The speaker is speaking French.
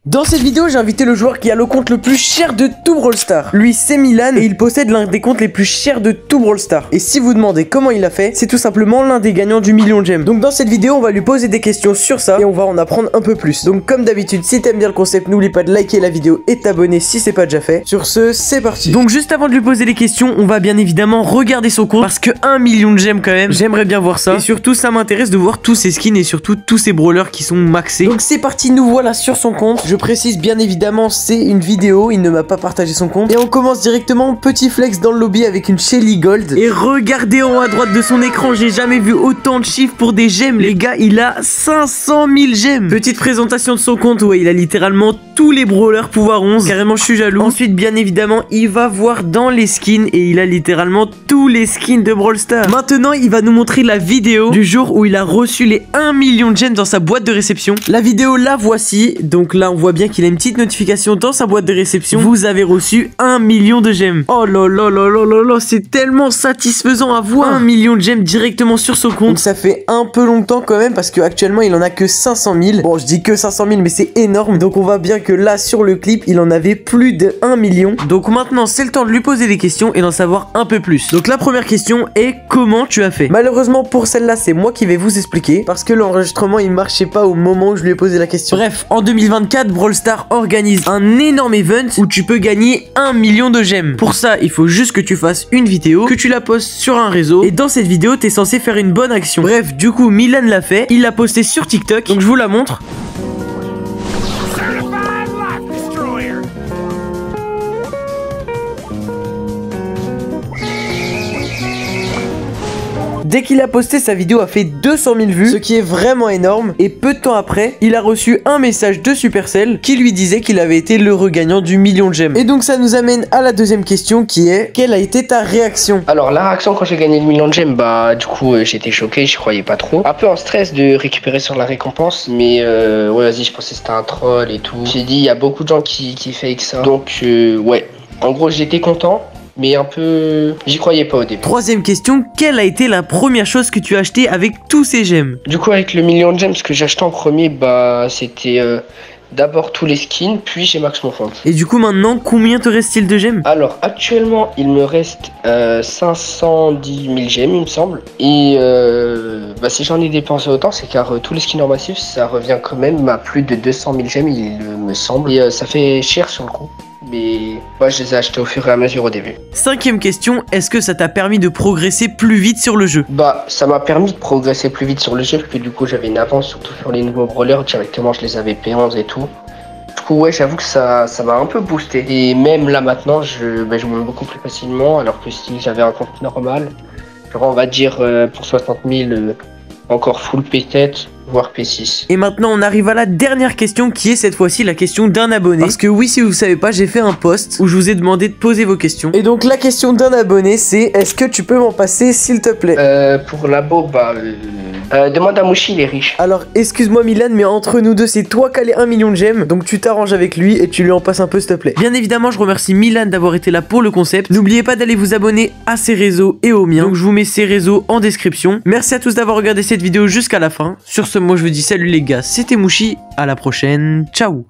Dans cette vidéo, j'ai invité le joueur qui a le compte le plus cher de tout Brawl Stars. Lui, c'est Milan et il possède l'un des comptes les plus chers de tout Brawl Stars. Et si vous demandez comment il a fait, c'est tout simplement l'un des gagnants du million de gemmes. Donc dans cette vidéo, on va lui poser des questions sur ça et on va en apprendre un peu plus. Donc comme d'habitude, si t'aimes bien le concept, n'oublie pas de liker la vidéo et de t'abonner si c'est pas déjà fait. Sur ce, c'est parti. Donc juste avant de lui poser les questions, on va bien évidemment regarder son compte parce que 1 million de gemmes quand même, j'aimerais bien voir ça. Et surtout, ça m'intéresse de voir tous ses skins et surtout tous ses brawlers qui sont maxés. Donc c'est parti, nous voilà sur son compte. Je précise bien évidemment, c'est une vidéo, il ne m'a pas partagé son compte. Et on commence directement, petit flex dans le lobby avec une Shelly Gold. Et regardez en haut à droite de son écran, j'ai jamais vu autant de chiffres pour des gemmes. Les gars, il a 500 000 gemmes. Petite présentation de son compte, ouais, il a littéralement tous les brawlers pouvoir 11. Carrément, je suis jaloux. Ensuite, bien évidemment, il va voir dans les skins et il a littéralement tous les skins de Brawl Stars. Maintenant, il va nous montrer la vidéo du jour où il a reçu les 1 million de gemmes dans sa boîte de réception. La vidéo, la voici. Donc là, on voit bien qu'il a une petite notification dans sa boîte de réception. Vous avez reçu 1 million de gemmes. Oh là là là là là là, c'est tellement satisfaisant à voir. 1 million de gemmes directement sur son compte. Donc ça fait un peu longtemps quand même parce qu'actuellement il en a que 500 000. Bon, je dis que 500 000 mais c'est énorme. Donc on voit bien que là sur le clip il en avait plus de 1 million. Donc maintenant c'est le temps de lui poser des questions et d'en savoir un peu plus. Donc la première question est comment tu as fait? Malheureusement pour celle-là c'est moi qui vais vous expliquer parce que l'enregistrement il marchait pas au moment où je lui ai posé la question. Bref, en 2024 Brawl Stars organise un énorme event où tu peux gagner 1 million de gemmes. Pour ça, il faut juste que tu fasses une vidéo, que tu la postes sur un réseau et dans cette vidéo, t'es censé faire une bonne action. Bref, du coup, Milan l'a fait, il l'a posté sur TikTok, donc je vous la montre. Dès qu'il a posté, sa vidéo a fait 200 000 vues, ce qui est vraiment énorme. Et peu de temps après, il a reçu un message de Supercell qui lui disait qu'il avait été l'heureux gagnant du million de gemmes. Et donc ça nous amène à la deuxième question qui est, quelle a été ta réaction? Alors la réaction quand j'ai gagné le million de gemmes, bah du coup j'étais choqué, je croyais pas trop. Un peu en stress de récupérer sur la récompense, mais ouais vas-y, je pensais que c'était un troll et tout. J'ai dit il y a beaucoup de gens qui fake ça. Donc ouais, en gros j'étais content. Mais un peu... j'y croyais pas au début. Troisième question, quelle a été la première chose que tu as acheté avec tous ces gemmes? Du coup avec le million de gemmes, ce que j'ai acheté en premier, bah c'était d'abord tous les skins, puis j'ai max mon compte. Et du coup maintenant, combien te reste-t-il de gemmes? Alors actuellement, il me reste 510 000 gemmes il me semble. Et bah, si j'en ai dépensé autant, c'est car tous les skins en massif, ça revient quand même à plus de 200 000 gemmes il me semble. Et ça fait cher sur le coup. Mais moi je les ai achetés au fur et à mesure au début. Cinquième question, est-ce que ça t'a permis de progresser plus vite sur le jeu? Bah ça m'a permis de progresser plus vite sur le jeu, parce que du coup j'avais une avance surtout sur les nouveaux brawlers, directement je les avais P11 et tout. Du coup ouais, j'avoue que ça m'a un peu boosté. Et même là maintenant je monte beaucoup plus facilement, alors que si j'avais un compte normal, genre on va dire pour 60 000 encore full P7 voire P6. Et maintenant on arrive à la dernière question qui est cette fois-ci la question d'un abonné. Parce que oui, si vous savez pas, j'ai fait un post où je vous ai demandé de poser vos questions. Et donc la question d'un abonné c'est, est-ce que tu peux m'en passer s'il te plaît? Pour Labo, bah demande à Mouchi, il est riche. Alors excuse-moi Milan, mais entre nous deux c'est toi qui as les 1 million de gemmes. Donc tu t'arranges avec lui et tu lui en passes un peu s'il te plaît. Bien évidemment je remercie Milan d'avoir été là pour le concept. N'oubliez pas d'aller vous abonner à ses réseaux et aux miens. Donc je vous mets ses réseaux en description. Merci à tous d'avoir regardé cette vidéo jusqu'à la fin. Sur ce, moi je vous dis salut les gars, c'était Mouchi, à la prochaine, ciao.